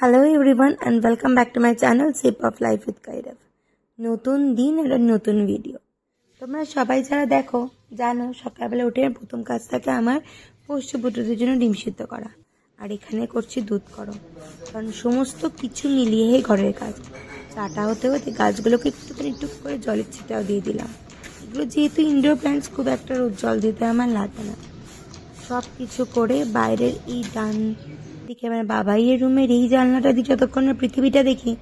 Hello everyone and welcome back to my channel sip of life with Kairab. নতুন দিন আর নতুন video. তোমরা সবাই যারা দেখো জানো সকালবেলা উঠে প্রথম কাজ থাকে আমার পোষ্যপুত্রদের জন্য ডিম সিদ্ধ করা, আর এখানে করছি দুধ গরম, কারণ সমস্ত কিছু মিলিয়ে ঘরের কাজ। চাটা হতে হতে গাছগুলোকে একটুখানি টুক করে জলের ছিটাও দিয়ে দিলাম। এগুলো যেহেতু ইনডোর প্ল্যান্টস, খুব একটা রোদ জল দিতে আমার লাগে না। সব কিছু করে বাইরের এই ডান দিকে মানে বাবাইয়ের রুমের এই জানলাটা দিয়ে যতক্ষণ না পৃথিবীটা দেখি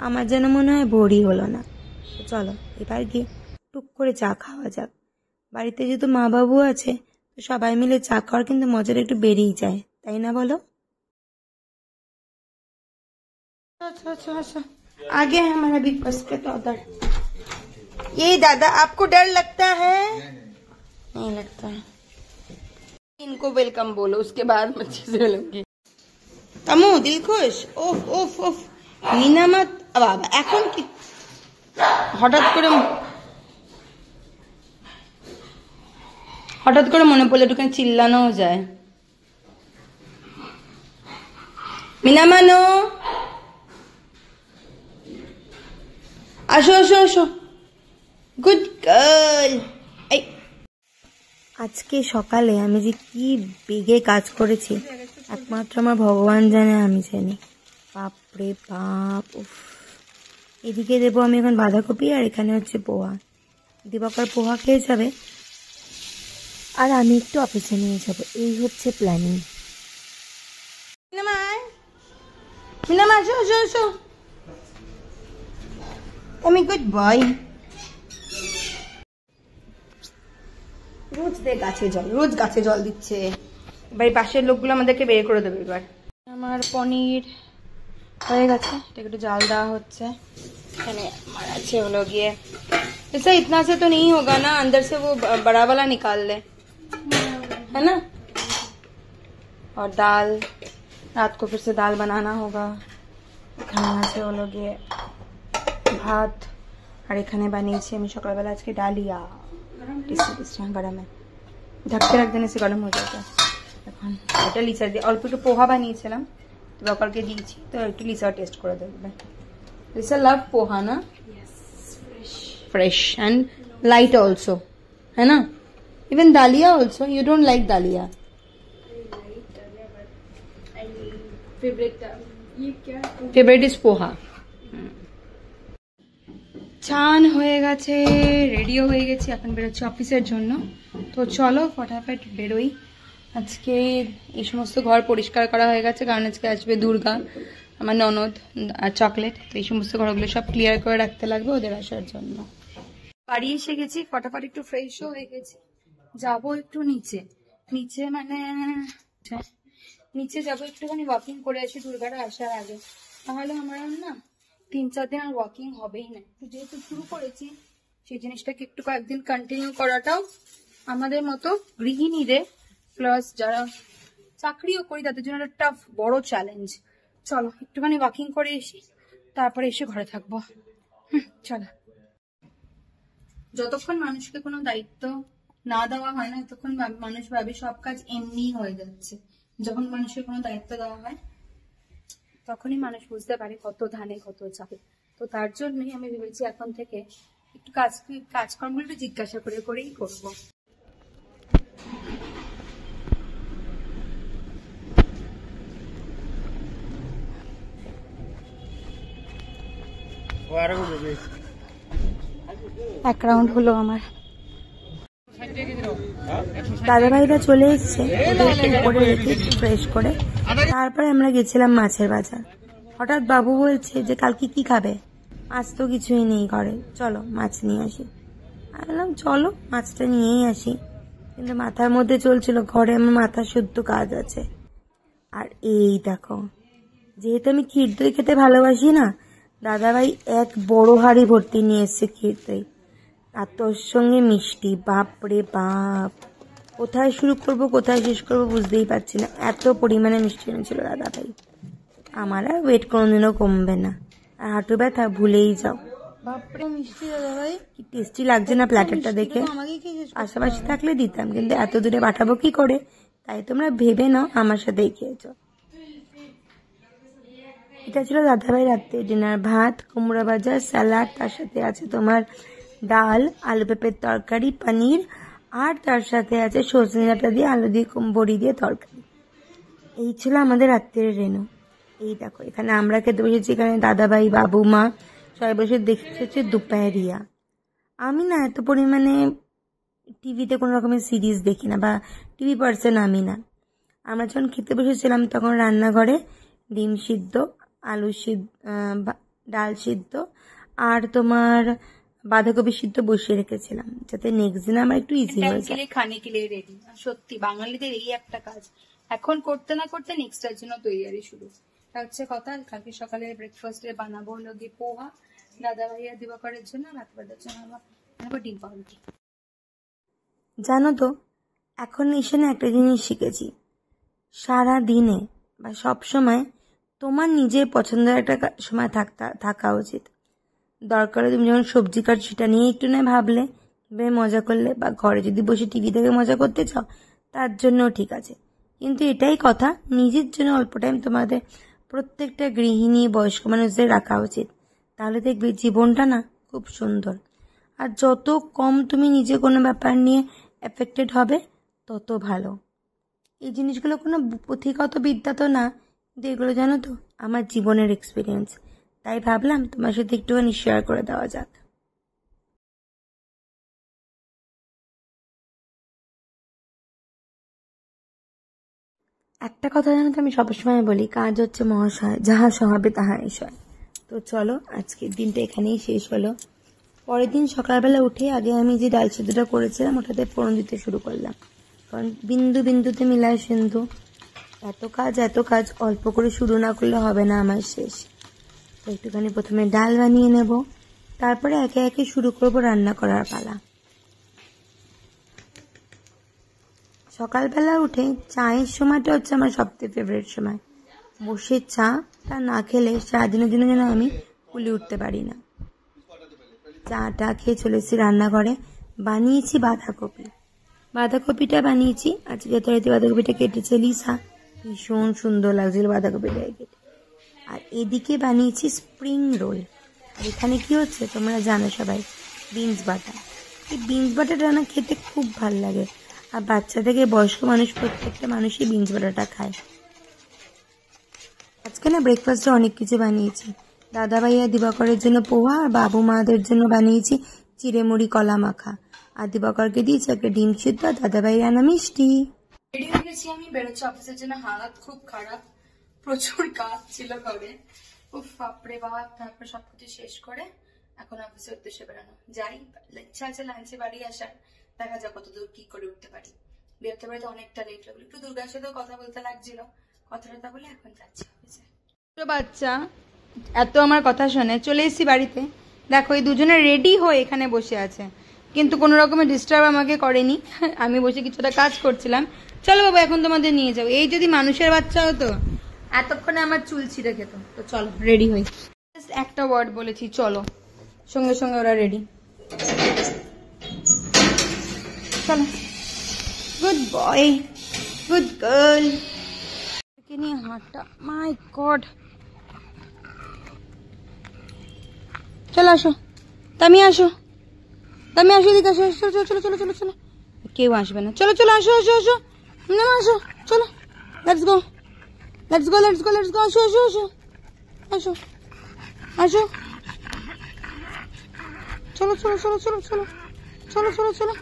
আমার যেন মনে হয় ভোরই হলো না। চলো এবার গিয়ে টুক করে চা খাওয়া যাক। বাড়িতে যেহেতু মা বাবু আছে তো সবাই মিলে চা খাওয়ার কিন্তু মজাটা একটু বেরিয়ে যায়, তাই না বলো? आगे है हमारा बिग बॉस के तो उधर। ये दादा आपको डर लगता है? नहीं लगता है। इनको वेलकम बोलो, उसके बाद मैं चीजें बोलूंगी। तमु दिल खुश। ओफ ओफ ओफ मीना मत बाबा এখন কি হঠাৎ করে মনে পড়লে একটুখানি চিল্লানো যায়। মিনা মানো আসো আসো আসো, গুড গার্ল। আজকে সকালে আমি যে কি বেগে কাজ করেছি একমাত্র আমার ভগবান জানে, আমি জানি। বাপরে বাপ, উফ। এদিকে দেবো আমি এখন বাঁধাকপি, আর এখানে হচ্ছে পোহা। দিবাকর পোহা খেয়ে যাবে আর আমি একটু অফিসে নিয়ে যাবো, এই হচ্ছে প্ল্যানিং। মিনামা আসো আসো আসো, আমি গুড বয়। রোজ দে গাছে জল, রোজ গাছে জল দিচ্ছে। এবার পাশের লোকগুলো আমাদেরকে বের করে দেবে। এবার আমার পনির হয়ে গেছে, এটা একটু জাল দেওয়া হচ্ছে। এখানে আমার আছে হলো গিয়ে ऐसा इतना से तो नहीं होगा ना, अंदर से वो बड़ा वाला निकाल ले, है ना। और दाल, रात को फिर से दाल बनाना होगा। এখানে আছে হলো গিয়ে ভাত, আর এখানে বানিয়েছি আমি সকালবেলা আজকে ডালিয়া। গরম ঢাক के रख देने से गरम हो जाएगा। এখন এটা লিচা দিয়ে অল্প একটু পোহা বানিয়েছিলাম, দোকানকে দিয়েছি, তো একটু লিচা টেস্ট করে দেখবে। লিচা লাভ পোহা না, fresh and light also, है ना। even dalia also, you don't like dalia? favorite is poha। চান হয়ে গেছে, রেডিও হয়ে গেছি, এখন বেরোচ্ছি অফিসের জন্য। তো চলো ফটাফট বেরোই। আজকে এই সমস্ত ঘর পরিষ্কার করা হয়ে গেছে, কারণ আজকে আসবে দুর্গা, আমার ননদ আর চকলেট, তো এই সমস্ত ঘরগুলো সব ক্লিয়ার করে রাখতে লাগবে ওদের আসার জন্য। বাড়ি এসে গেছি, ফটাফট একটু ফ্রেশও হয়ে গেছি। যাবো একটু নিচে, নিচে মানে নিচে যাবো একটুখানি ওয়াকিং করে আসি দুর্গাটা আসার আগে। তাহলে আমার না 3-4 দিন আর ওয়াকিং হবেই না। যেহেতু শুরু করেছি সেই জিনিসটাকে একটু কয়েকদিন কন্টিনিউ করাটাও আমাদের মতো গৃহিণীদের প্লাস যারা চাকরিও করি তাদের জন্য একটা টাফ বড় চ্যালেঞ্জ। চলো একটুখানি ওয়াকিং করে এসি, তারপরে এসে ঘরে থাকবো। চলো। যতক্ষণ মানুষকে কোনো দায়িত্ব না দেওয়া হয় না ততক্ষণ মানুষ ভাবে সব কাজ এমনি হয়ে যাচ্ছে। যখন মানুষের কোনো দায়িত্ব দেওয়া হয় তখনই মানুষ বুঝতে পারে কত ধানে কত চাল। তো তার জন্যই আমি ভেবেছি এখন থেকে একটু কাজকর্মগুলো একটু জিজ্ঞাসা করে করেই করবো। এক রাউন্ড হলো আমার। দাদাভাইরা চলে এসছে, করে রেখে ফ্রেশ করে তারপরে আমরা গেছিলাম মাছের বাজার। হঠাৎ বাবু বলছে যে কালকে কি খাবে, আজ তো কিছুই নেই ঘরে, চলো মাছ নিয়ে আসি। আমি বললাম চলো মাছটা নিয়েই আসি, কিন্তু মাথার মধ্যে চলছিল ঘরে আমার মাথার শুদ্ধ কাজ আছে। আর এই দেখো, যেহেতু আমি ক্ষীর দই খেতে ভালোবাসি না, দাদাভাই এক বড় হাঁড়ি ভর্তি নিয়ে এসছে ক্ষীর দই, আর তোর সঙ্গে মিষ্টি। বাপরে বাপ, কোথায় শুরু করব কোথায় শেষ করবো বুঝতেই পারছি না, এত পরিমাণে মিষ্টি এনেছিল দাদাভাই। আমার আর ওয়েট কোনোদিনও কমবে না, আর হাঁটু ব্যথা ভুলেই যাও। বাপরে মিষ্টি দাদাভাই, কি টেস্টি লাগছে না প্ল্যাটারটা দেখে। আশেপাশে থাকলে দিতাম, কিন্তু এত দূরে পাঠাবো কি করে, তাই তোমরা ভেবে নাও আমার সাথেই খেয়েছো। এটা ছিল দাদাভাই রাত্রে ডিনার, ভাত, কুমড়া ভাজা, স্যালাড, তার সাথে আছে তোমার ডাল, আলু পেঁপের তরকারি, পনির, আর তার সাথে আছে সজনে ডাঁটা দিয়ে আলু দিয়ে বড়ি দিয়ে তরকারি। এই ছিল আমাদের রাত্রের রেনু। এই দেখো এখানে আমরা খেতে বসেছি, এখানে দাদাভাই, বাবু, মা সবাই বসে দেখছে দুপায়রিয়া। আমি না এত পরিমাণে টিভিতে কোনো রকমের সিরিজ দেখি না, বা টিভি পার্সন আমি না। আমরা যখন খেতে বসেছিলাম তখন রান্নাঘরে ডিম সিদ্ধ, আলু সিদ্ধ, ডাল সিদ্ধ আর তোমার বাঁধাকপি সিদ্ধ বসিয়ে রেখেছিলাম, যাতে নেক্সট দিন আমার একটু ইজি হয়ে যায়। খানি কিলে রেডি। সত্যি বাঙালিদের এই একটা কাজ, এখন করতে না করতে নেক্সট এর জন্য তৈরি শুরু। হচ্ছে কথা, কালকে সকালে ব্রেকফাস্টে বানাবো হলো গিয়ে পোহা, দাদা ভাইয়া দিবাকরের জন্য, রাতবাদের জন্য আমার ডিম পাউরুটি। জানো তো, এখন এসে না একটা জিনিস শিখেছি, সারা দিনে বা সব সময় তোমার নিজের পছন্দের একটা সময় থাকা উচিত। দরকার তুমি যখন সবজি কাট সেটা নিয়ে একটু না ভাবলে, মজা করলে, বা ঘরে যদি বসে টিভি দেখে মজা করতে চাও তার জন্যও ঠিক আছে। কিন্তু এটাই কথা, নিজের জন্য অল্প টাইম তোমাদের প্রত্যেকটা গৃহিণী, বয়স্ক মানুষদের রাখা উচিত। তাহলে দেখবে জীবনটা না খুব সুন্দর। আর যত কম তুমি নিজে কোনো ব্যাপার নিয়ে এফেক্টেড হবে তত ভালো। এই জিনিসগুলো কোনো পুঁথিগত বিদ্যা তো না, কিন্তু এগুলো জানো তো আমার জীবনের এক্সপিরিয়েন্স, তাই ভাবলাম তোমার সাথে একটুখানি শেয়ার করে দেওয়া যাক। একটা কথা জানো তো, আমি সবসময় বলি, কাজ হচ্ছে মহাশয়, যাহা সহাবে তাহা ঈশ্বর। তো চলো আজকের দিনটা এখানেই শেষ হলো। পরের দিন সকালবেলা উঠে আগে আমি যে ডাল সিদ্ধটা করেছিলাম ওটাতে ফোড়ন দিতে শুরু করলাম, কারণ বিন্দু বিন্দুতে মিলায় সিন্ধু। এত কাজ অল্প করে শুরু না করলে হবে না আমার শেষ। তো একটুখানি প্রথমে ডাল বানিয়ে নেব, তারপরে একে একে শুরু করব রান্না করার পালা। সকালবেলা উঠে চায়ের সময়টা হচ্ছে আমার সবথেকে ফেভারিট সময়। বসে চাটা না খেলে সারাদিনের জন্য যেন আমি কুলি উঠতে পারি না। চাটা খেয়ে চলেছি রান্নাঘরে। বানিয়েছি বাঁধাকপিটা বানিয়েছি আজকে যথারীতি। বাঁধাকপিটা কেটেছে লিসা, ভীষণ সুন্দর লাগছিল বাঁধাকপিটা কেটে। আর এদিকে বানিয়েছি স্প্রিং রোল। আর এখানে কি হচ্ছে তোমরা জানো সবাই, বিনস বাটার। এই বিনস বাটারটা না খেতে খুব ভাল লাগে, আর বাচ্চা থেকে বয়স্ক মানুষ প্রত্যেকটা মানুষই বিনস বাটারটা খায়। আজকে না ব্রেকফাস্টে অনেক কিছু বানিয়েছি। দাদা ভাইয়া দিবাকরের জন্য পোহা, আর বাবু মাদের জন্য বানিয়েছি চিড়ে মুড়ি কলা মাখা, আর দিবাকরকে দিয়েছি একটা ডিম সিদ্ধ, দাদা ভাই রান্না মিষ্টি। রেডি হয়ে গেছি আমি, বেরোচ্ছি অফিসের জন্য। হালাত খুব খারাপ, প্রচুর কাজ ছিল ঘরে। উফ বাপরে বাপ। তারপর সবকিছু শেষ করে এখন অফিসের উদ্দেশ্যে বেরোনো। যাই, ইচ্ছা আছে লাঞ্চে বাড়ি আসার, দেখা যাক কতদূর কি করে উঠতে পারি। বেরোতে বেরোতে অনেকটা লেট লাগলো, একটু দুর্গার সাথেও কথা বলতে লাগছিল, কথাটা বলে এখন যাচ্ছি অফিসে। ছোট বাচ্চা এত আমার কথা শোনে। চলে এসেছি বাড়িতে, দেখো এই দুজনে রেডি হয়ে এখানে বসে আছে, কিন্তু কোনো রকমের ডিস্টার্ব আমাকে করেনি। আমি বসে কিছুটা কাজ করছিলাম। চলো বাবা এখন তোমাদের নিয়ে যাও। এই যদি মানুষের বাচ্চা হতো এতক্ষণে আমার চুল ছিঁড়ে খেত। তো চলো রেডি হই। একটা ওয়ার্ড বলেছি চলো, সঙ্গে সঙ্গে ওরা রেডি। চলো, গুড বয়, গুড গার্ল। নিয়ে হাঁটা, মাই গড। চলো আসো, তুমি আসো, দিকে আসো। চলো চলো চলো চলো চলো, কেউ আসবে না। চলো চলো আসো আসো আসো, নামো আসো, চলো let's go let's go let's go let's go. আসো আসো আসো আসো আসো, চলো চলো চলো চলো চলো চলো চলো চলো,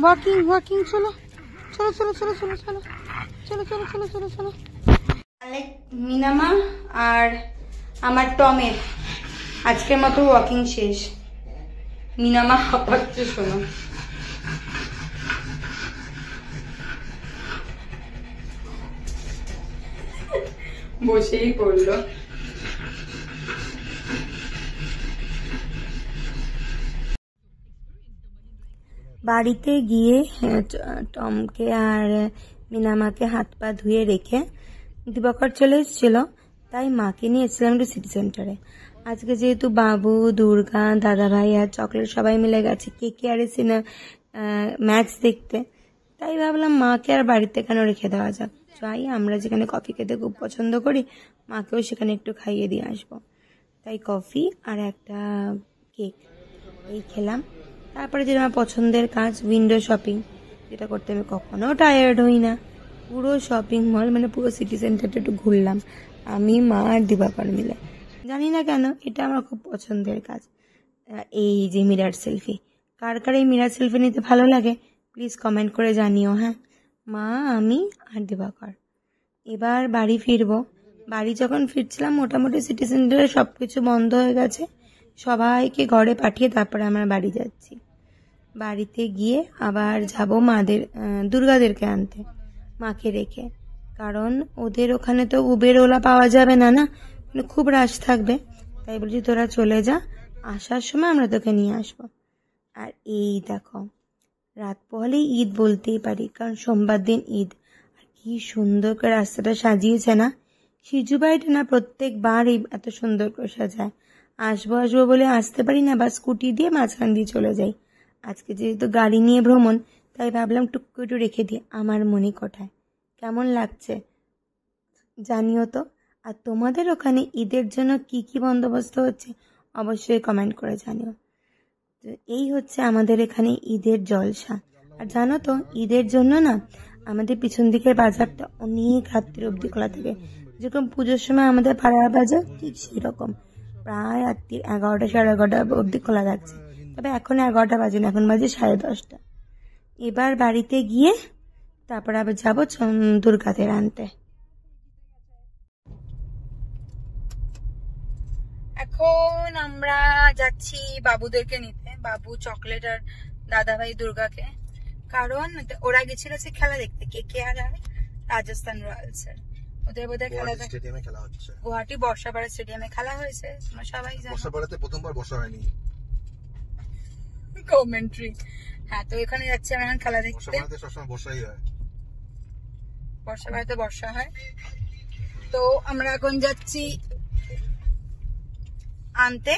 ওয়াকিং ওয়াকিং, চলো চলো চলো চলো চলো চলো চলো চলো চলো চলো চলো। মিনামা আর আমার টমের আজকের মতো ওয়াকিং শেষ। মিনামা হাঁপাচ্ছে, শোনো। বসেই পড়লো। বাড়িতে গিয়ে টমকে আর মিনামাকে হাত পা ধুয়ে রেখে দিবাকর চলে এসেছিল, তাই মাকে নিয়ে এসেছিলাম একটু সিটি সেন্টারে। আজকে যেহেতু বাবু, দুর্গা, দাদাভাই আর চকলেট সবাই মিলে গেছে KKR ম্যাচ দেখতে, তাই ভাবলাম মাকে আর বাড়িতে কেন রেখে দেওয়া যাক। যাই, আমরা যেখানে কফি খেতে খুব পছন্দ করি মাকেও সেখানে একটু খাইয়ে দিয়ে আসবো। তাই কফি আর একটা কেক এই খেলাম। তারপরে যেটা আমার পছন্দের কাজ, উইন্ডো শপিং, যেটা করতে আমি কখনো টায়ার্ড হই না। পুরো শপিং মল মানে পুরো সিটি সেন্টারটা একটু ঘুরলাম আমি, মা আর দিবাকর মিলে। জানি না কেন এটা আমার খুব পছন্দের কাজ। এই যে মিরার সেলফি, কার কার এই মিরার সেলফি নিতে ভালো লাগে প্লিজ কমেন্ট করে জানিও। হ্যাঁ, মা, আমি আর দিবাকর। এবার বাড়ি ফিরবো। বাড়ি যখন ফিরছিলাম মোটামুটি সিটি সেন্টারে সব কিছু বন্ধ হয়ে গেছে, সবাইকে ঘরে পাঠিয়ে তারপরে আমরা বাড়ি যাচ্ছি। বাড়িতে গিয়ে আবার যাব মাদের দুর্গাদেরকে আনতে, মাকে রেখে, কারণ ওদের ওখানে তো উবের ওলা পাওয়া যাবে না, না মানে খুব রাশ থাকবে। তাই বলছি তোরা চলে যা, আসার সময় আমরা তোকে নিয়ে আসবো। আর এই দেখো, রাত পোহালেই ঈদ বলতেই পারি, কারণ সোমবার দিন ঈদ। আর কি সুন্দর করে রাস্তাটা সাজিয়েছে না, সিজু বাড়িটা না প্রত্যেকবার এত সুন্দর করে সাজায়। আসবো আসবো বলে আসতে পারি না, বা স্কুটি দিয়ে মাঝখান দিয়ে চলে যাই। আজকে যেহেতু গাড়ি নিয়ে ভ্রমণ, তাই ভাবলাম টুকু একটু রেখে দিই আমার মণিকোঠায়। কেমন লাগছে জানিও তো। আর তোমাদের ওখানে ঈদের জন্য কি কি বন্দোবস্ত হচ্ছে অবশ্যই কমেন্ট করে জানিও। তো এই হচ্ছে আমাদের এখানে ঈদের জলসা। আর জানো তো ঈদের জন্য না আমাদের পিছন দিকের বাজারটা অনেক রাত্রি অবধি খোলা থাকে। যেরকম পুজোর সময় আমাদের পাড়ার বাজার, ঠিক সেই রকম প্রায় রাত্রি 11টা সাড়ে 11টা অবধি খোলা থাকছে। তবে এখন 11টা বাজে না, এখন বাজে 10:30। এবার বাড়িতে গিয়ে তারপর আবার যাবো দুর্গাদের আনতে। এখন আমরা যাচ্ছি বাবুদেরকে নিতে, বাবু, চকলেট আর দাদা ভাই দুর্গাকে। কারণ ওরা গেছিল সে খেলা দেখতে, KKR আর রাজস্থান রয়্যালস এর। ওদের বোধহয় খেলা হচ্ছে গুয়াহাটি বর্ষাপাড়া স্টেডিয়ামে খেলা হয়েছে, তোমরা সবাই জানো। বর্ষাপাড়াতে প্রথমবার বর্ষা হয়নি, কমেন্ট্রি। হ্যাঁ, তো এখানে যাচ্ছি আমরা এখন খেলা দেখতে। বর্ষাপাড়াতে সবসময় বর্ষাই হয়, বর্ষাপাড়াতে বর্ষা হয়। তো আমরা এখন যাচ্ছি আনতে।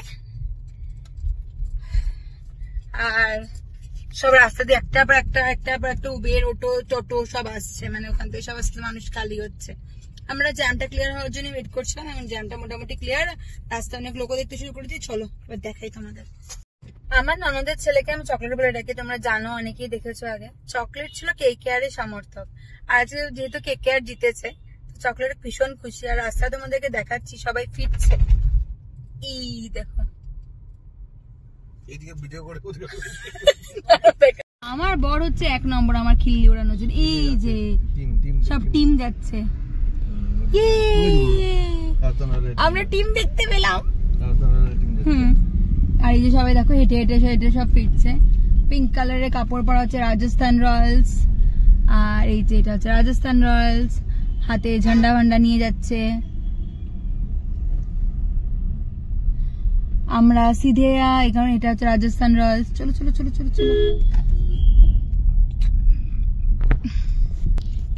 আর সব রাস্তা দিয়ে একটা পর একটা উবের, অটো, টোটো সব আসছে, মানে ওখান থেকে সব আসছে, মানুষ খালি হচ্ছে। আমরা জ্যামটা ক্লিয়ার হওয়ার জন্য ওয়েট করছিলাম, এখন জ্যামটা মোটামুটি ক্লিয়ার। রাস্তা অনেক লোক দেখতে শুরু করেছি, চলো এবার দেখাই তোমাদের। আমার ননদের ছেলেকে আমি চকলেট বলে ডাকি, তোমরা জানো, অনেকেই দেখেছো আগে। চকলেট ছিল KKR এর সমর্থক, আর আজকে যেহেতু KKR জিতেছে, চকলেট ভীষণ খুশি। আর রাস্তা তোমাদেরকে দেখাচ্ছি, সবাই ফিরছে। এই দেখো, আমার বড় হচ্ছে 1 নম্বর আমার খিল্লি ওড়ানোর জন্য। এই যে সব টিম যাচ্ছে, আমরা টিম দেখতে পেলাম। আর এই যে সবাই দেখো হেঁটে হেঁটে সব ফিরছে। পিঙ্ক কালারের কাপড় পরা হচ্ছে রাজস্থান রয়্যালস, আর এই যে এটা হচ্ছে রাজস্থান রয়্যালস, হাতে ঝান্ডা ভান্ডা নিয়ে যাচ্ছে। আমরা সিধে এখানে, এটা হচ্ছে রাজস্থান রয়্যালস। চলো চলো চলো চলো চলো।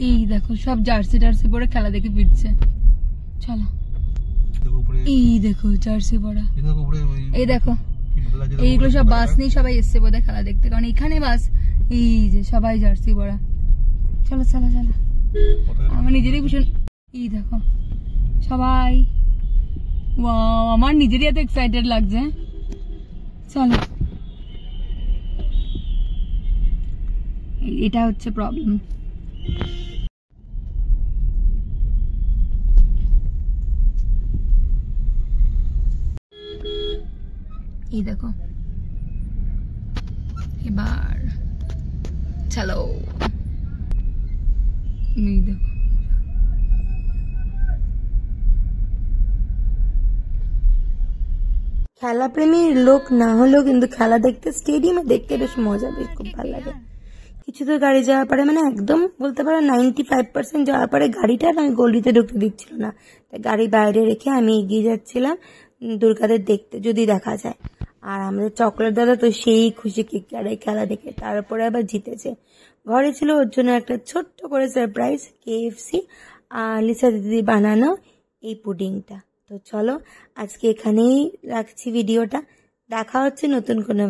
এই দেখো সব জার্সি টার্সি পরে খেলা দেখে ফিরছে। চলো, এই দেখো জার্সি পরা, এই দেখো এইগুলো সব বাস নিয়ে সবাই এসছে বোধহয় খেলা দেখতে, কারণ এখানে বাস। এই যে সবাই জার্সি পরা। চলো চলো চলো, আমার নিজেরই ভীষণ, এই দেখো সবাই, ওয়াও, আমার নিজেরই এত এক্সাইটেড লাগছে। চলো, এটা হচ্ছে প্রবলেম। এই দেখো এবার চলো, এই দেখো খেলা প্রেমীর লোক না হলেও কিন্তু খেলা দেখতে, স্টেডিয়ামে দেখতে বেশ মজা, বেশ খুব ভালো লাগে। কিছু তো গাড়ি যাওয়ার পরে, মানে একদম বলতে পারো 95% যাওয়ার পরে গাড়িটা না গলিতে ঢুকতে দিচ্ছিল না, তাই গাড়ি বাইরে রেখে আমি এগিয়ে যাচ্ছিলাম দুর্গাদের দেখতে, যদি দেখা যায়। আর আমাদের চকলেট দাদা তো সেই খুশি KKR খেলা দেখে, তারপরে আবার জিতেছে। ঘরে ছিল ওর জন্য একটা ছোট্ট করে সারপ্রাইজ, KFC আর লিসা দিদি বানানো এই পুডিংটা। তো চলো আজকে এখানেই রাখছি ভিডিওটা, দেখা হচ্ছে নতুন কোনো